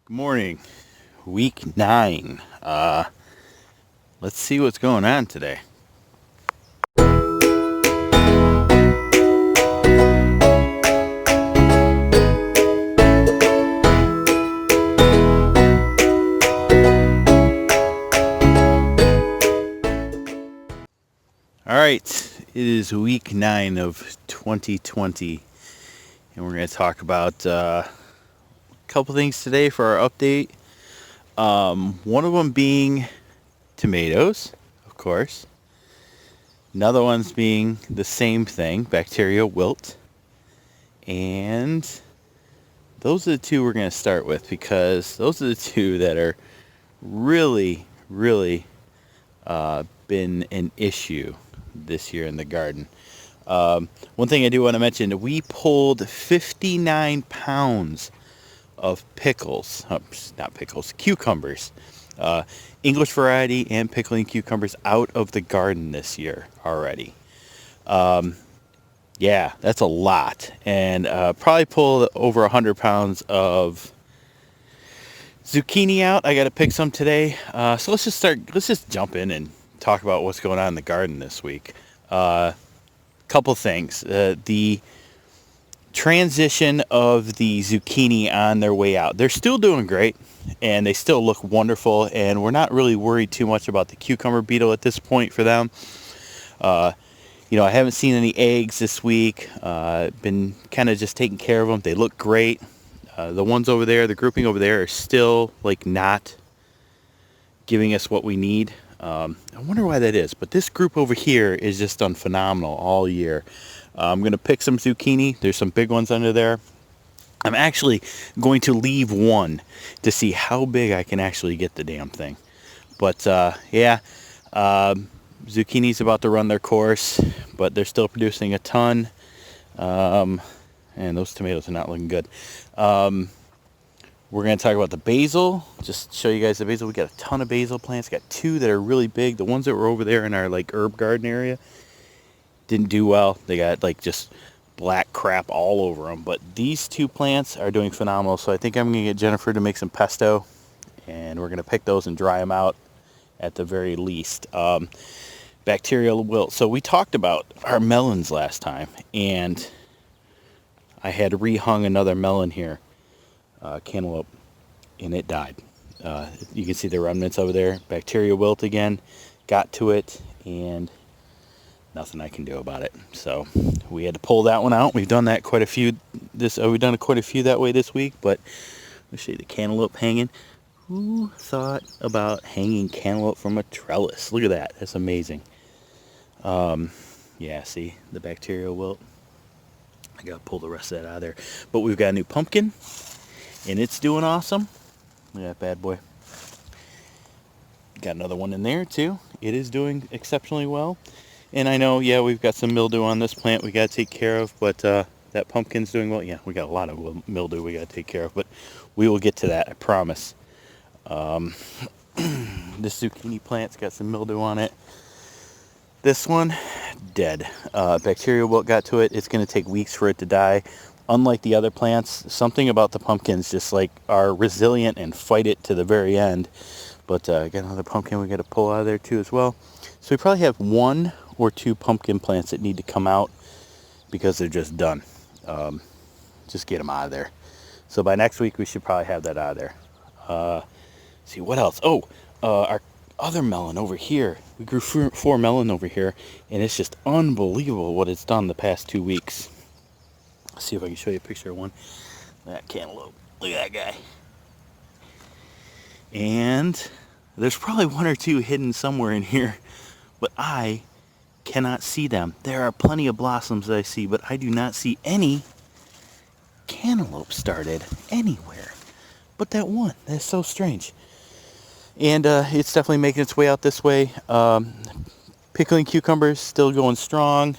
Good morning. Week 9. Let's see what's going on today. All right, it is week 9 of 2020, and we're going to talk about a couple things today for our update. One of them being tomatoes, of course. Another one's being the same thing, bacterial wilt. And those are the two we're going to start with because those are the two that are really been an issue this year in the garden. One thing I do want to mention, we pulled 59 pounds of cucumbers, English variety and pickling cucumbers out of the garden this year already. Yeah, that's a lot. And probably pulled over 100 pounds of zucchini out. I got to pick some today. So let's just jump in and talk about what's going on in the garden this week. Couple things. The transition of the zucchini on their way out. They're still doing great and they still look wonderful, and we're not really worried too much about the cucumber beetle at this point for them. I haven't seen any eggs this week. Been kind of just taking care of them. They look great. The ones over there, the grouping over there, are still not giving us what we need. I wonder why that is, but this group over here is just done phenomenal all year. I'm going to pick some zucchini. There's some big ones under there. I'm actually going to leave one to see how big I can actually get the damn thing. But zucchini's about to run their course, but they're still producing a ton. And those tomatoes are not looking good. We're going to talk about the basil. Just show you guys the basil. We got a ton of basil plants. Got 2 that are really big. The ones that were over there in our herb garden area didn't do well. They got just black crap all over them. But these 2 plants are doing phenomenal. So I think I'm going to get Jennifer to make some pesto, and we're going to pick those and dry them out at the very least. Bacterial wilt. So we talked about our melons last time, and I had rehung another melon here, cantaloupe, and it died. You can see the remnants over there. Bacterial wilt again, got to it, and nothing I can do about it. So we had to pull that one out. We've done that quite a few. We've done quite a few that way this week. But let me show you the cantaloupe hanging. Who thought about hanging cantaloupe from a trellis? Look at that. That's amazing. Yeah, see the bacterial wilt. I gotta pull the rest of that out of there. But we've got a new pumpkin, and it's doing awesome. Look at that bad boy. Got another one in there too. It is doing exceptionally well. And I know, we've got some mildew on this plant we gotta take care of, but that pumpkin's doing well. Yeah, we got a lot of mildew we gotta take care of, but we will get to that, I promise. This zucchini plant's got some mildew on it. This one, dead. Bacterial wilt got to it. It's going to take weeks for it to die. Unlike the other plants, something about the pumpkins just are resilient and fight it to the very end. But got another pumpkin we got to pull out of there too as well. So we probably have 1 or 2 pumpkin plants that need to come out because they're just done. Just get them out of there. So by next week we should probably have that out of there. See what else? Our other melon over here. We grew 4 melon over here, and it's just unbelievable what it's done the past 2 weeks. Let's see if I can show you a picture of one. That cantaloupe. Look at that guy. And there's probably 1 or 2 hidden somewhere in here, but I cannot see them. There are plenty of blossoms that I see, but I do not see any cantaloupe started anywhere. But that one. That's so strange. And it's definitely making its way out this way. Pickling cucumbers still going strong.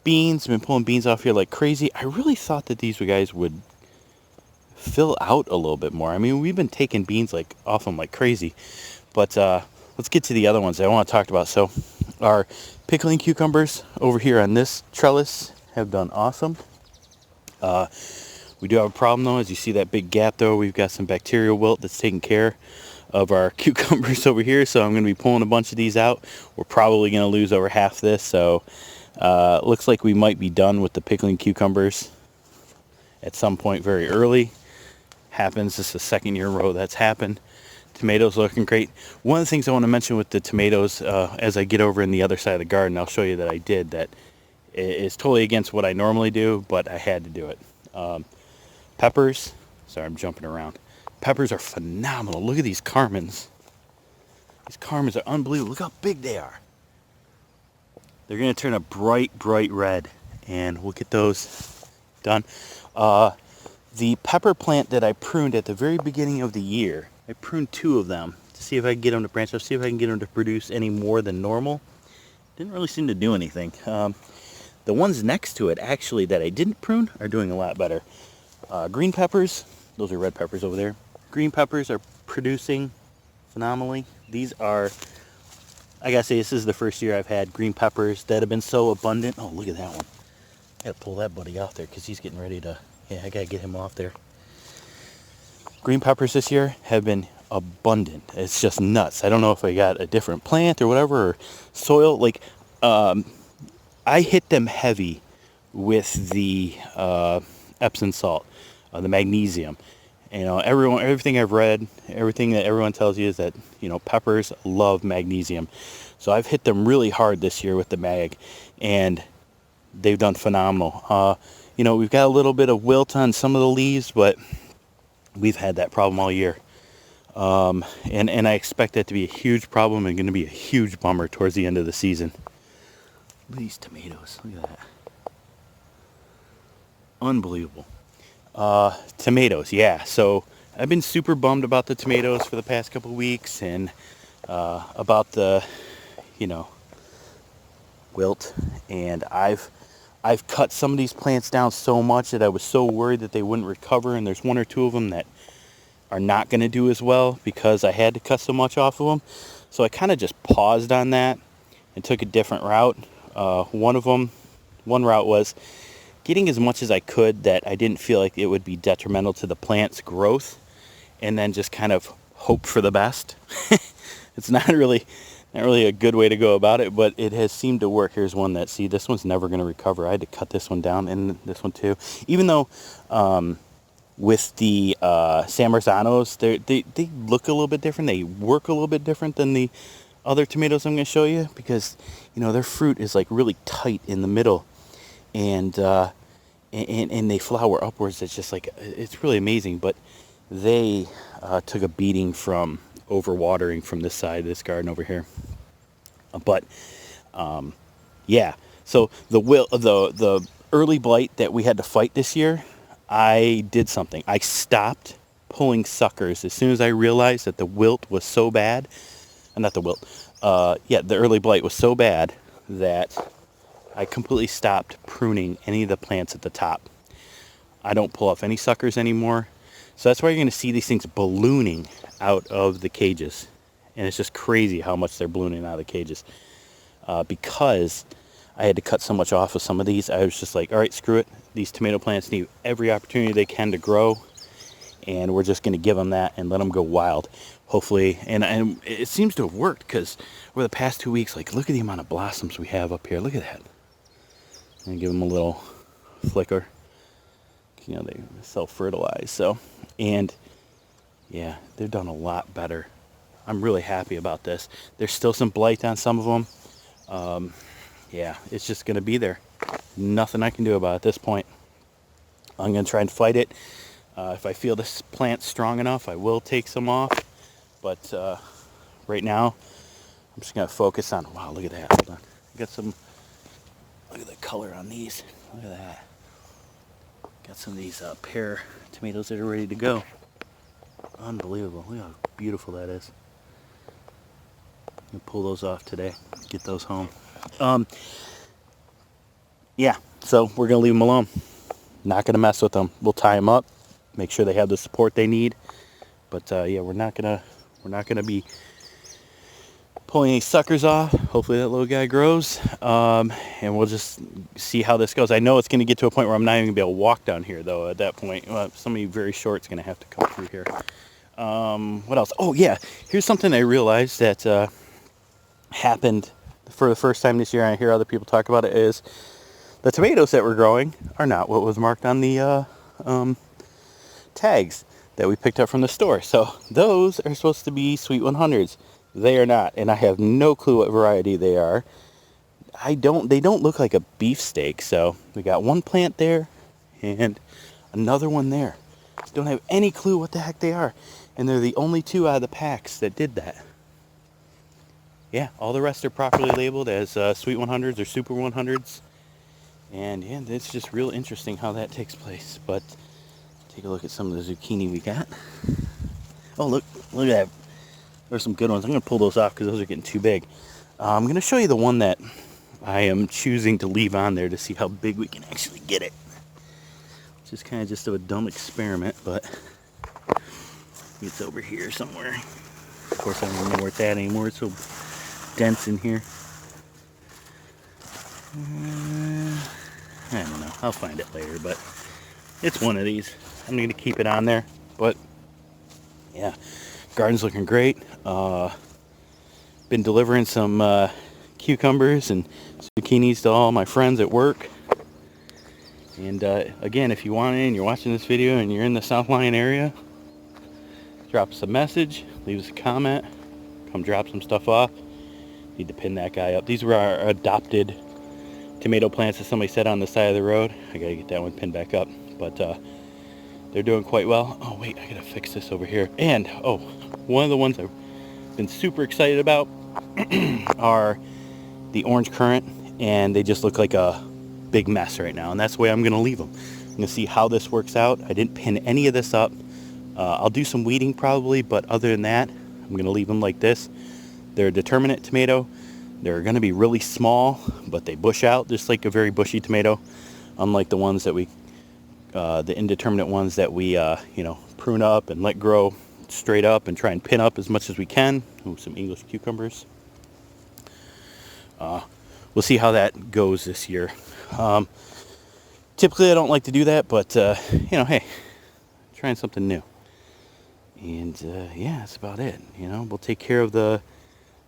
Beans, I've been pulling beans off here like crazy. I really thought that these guys would fill out a little bit more. I mean, we've been taking beans off them like crazy. But let's get to the other ones that I want to talk about. So our pickling cucumbers over here on this trellis have done awesome. We do have a problem though, as you see that big gap though, we've got some bacterial wilt that's taking care of our cucumbers over here, so I'm going to be pulling a bunch of these out. We're probably going to lose over half this, so looks like we might be done with the pickling cucumbers at some point very early. Happens, this is the second year in a row that's happened. Tomatoes looking great. One of the things I want to mention with the tomatoes, as I get over in the other side of the garden, I'll show you that I did that is totally against what I normally do, but I had to do it. Peppers, sorry I'm jumping around. Peppers are phenomenal. Look at these Carmens. These Carmens are unbelievable. Look how big they are. They're going to turn a bright, bright red, and we'll get those done. The pepper plant that I pruned at the very beginning of the year, I pruned 2 of them to see if I can get them to branch out, see if I can get them to produce any more than normal. Didn't really seem to do anything. The ones next to it, actually, that I didn't prune are doing a lot better. Green peppers, those are red peppers over there. Green peppers are producing phenomenally. These are, I gotta say, this is the first year I've had green peppers that have been so abundant. Oh, look at that one. I gotta pull that buddy off there because he's getting ready to, yeah, I gotta get him off there. Green peppers this year have been abundant. It's just nuts. I don't know if I got a different plant or whatever, or soil. Like, I hit them heavy with the Epsom salt, the magnesium. You know, everything I've read, everything that everyone tells you is that, you know, peppers love magnesium. So I've hit them really hard this year with the mag, and they've done phenomenal. You know, we've got a little bit of wilt on some of the leaves, but we've had that problem all year. And I expect that to be a huge problem and going to be a huge bummer towards the end of the season. Look at these tomatoes. Look at that. Unbelievable. Tomatoes, yeah. So I've been super bummed about the tomatoes for the past couple weeks, and about the, you know, wilt. And I've cut some of these plants down so much that I was so worried that they wouldn't recover, and there's 1 or 2 of them that are not going to do as well because I had to cut so much off of them. So I kind of just paused on that and took a different route. One route was getting as much as I could that I didn't feel like it would be detrimental to the plant's growth, and then just kind of hope for the best. It's not really a good way to go about it, but it has seemed to work. Here's one that, see, this one's never going to recover. I had to cut this one down, and this one too. Even though with the San Marzanos, they look a little bit different. They work a little bit different than the other tomatoes I'm going to show you, because, you know, their fruit is like really tight in the middle, and they flower upwards. It's just like, it's really amazing. But they took a beating from overwatering from this side of this garden over here. But yeah, so the early blight that we had to fight this year, I did something. I stopped pulling suckers as soon as I realized that the wilt was so bad. Not the wilt. The early blight was so bad that I completely stopped pruning any of the plants at the top. I don't pull off any suckers anymore. So that's why you're going to see these things ballooning out of the cages. And it's just crazy how much they're ballooning out of the cages. Because I had to cut so much off of some of these, I was just like, all right, screw it. These tomato plants need every opportunity they can to grow, and we're just going to give them that and let them go wild. Hopefully, and it seems to have worked, because over the past 2 weeks, like, look at the amount of blossoms we have up here. Look at that. And give them a little flicker. You know, they self-fertilize. So, and yeah, they've done a lot better. I'm really happy about this. There's still some blight on some of them. Yeah, it's just going to be there. Nothing I can do about it at this point. I'm going to try and fight it. If I feel this plant's strong enough, I will take some off. But right now, I'm just going to focus on, wow, look at that. Hold on. Got some, look at the color on these. Look at that. Got some of these pear tomatoes that are ready to go. Unbelievable. Look how beautiful that is. I'm going to pull those off today. Get those home. Yeah, so we're going to leave them alone. Not going to mess with them. We'll tie them up. Make sure they have the support they need. But yeah, we're not gonna be pulling these suckers off. Hopefully that little guy grows, and we'll just see how this goes. I know it's going to get to a point where I'm not even going to be able to walk down here, though. At that point, somebody very short is going to have to come through here. What else? Oh yeah, here's something I realized that happened for the first time this year, and I hear other people talk about it, is the tomatoes that we're growing are not what was marked on the tags that we picked up from the store. So those are supposed to be Sweet 100s. They are not, and I have no clue what variety they are. They don't look like a beefsteak. So we got one plant there and another one there. Don't have any clue what the heck they are, and they're the only two out of the packs that did that. Yeah, all the rest are properly labeled as Sweet 100s or Super 100s. And yeah, it's just real interesting how that takes place. But take a look at some of the zucchini we got. Oh, look at that. There's some good ones. I'm going to pull those off because those are getting too big. I'm going to show you the one that I am choosing to leave on there to see how big we can actually get it. Which is kind of just a dumb experiment, but it's over here somewhere. Of course, I don't know where it's at anymore. It's so dense in here. I don't know. I'll find it later, but it's one of these. I'm going to keep it on there, but yeah, garden's looking great. Been delivering some cucumbers and zucchinis to all my friends at work. And again, if you want in, you're watching this video and you're in the South Lyon area, drop us a message, leave us a comment, come drop some stuff off. Need to pin that guy up. These were our adopted tomato plants that somebody set on the side of the road. I gotta get that one pinned back up, but they're doing quite well. Oh wait, I gotta fix this over here. And oh, one of the ones I've been super excited about are the orange currant, and they just look like a big mess right now, and that's the way I'm gonna leave them. I'm gonna see how this works out. I didn't pin any of this up. I'll do some weeding probably, but other than that, I'm gonna leave them like this. They're a determinate tomato. They're gonna be really small, but they bush out just like a very bushy tomato, unlike the ones that we, the indeterminate ones that we, prune up and let grow straight up and try and pin up as much as we can. Ooh, some English cucumbers. We'll see how that goes this year. Typically I don't like to do that, but hey, trying something new. And yeah, that's about it. We'll take care of the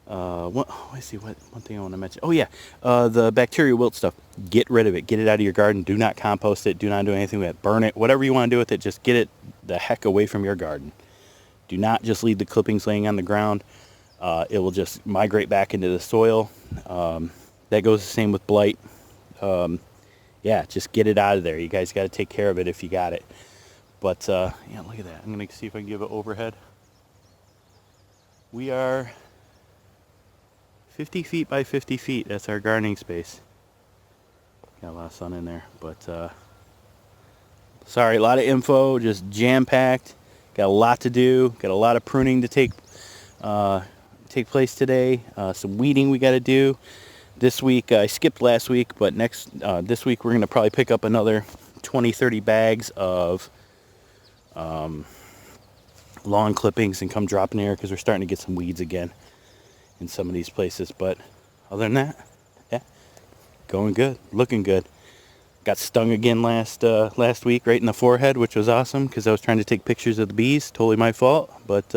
let's see, one thing I want to mention. Oh yeah, the bacteria wilt stuff. Get rid of it. Get it out of your garden. Do not compost it. Do not do anything with it. Burn it. Whatever you want to do with it, just get it the heck away from your garden. Do not just leave the clippings laying on the ground. It will just migrate back into the soil. That goes the same with blight. Yeah, just get it out of there. You guys got to take care of it if you got it. But yeah, look at that. I'm going to see if I can give it overhead. We are 50 feet by 50 feet. That's our gardening space. Got a lot of sun in there, but sorry, a lot of info, just jam-packed. Got a lot to do. Got a lot of pruning to take place today. Some weeding we got to do. This week, I skipped last week, but this week we're going to probably pick up another 20-30 bags of lawn clippings and come drop in here because we're starting to get some weeds again in some of these places. But other than that, yeah, going good, looking good. Got stung again last week right in the forehead, which was awesome because I was trying to take pictures of the bees. Totally my fault, but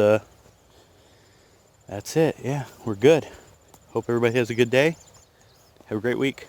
that's it. Yeah, we're good. Hope everybody has a good day. Have a great week.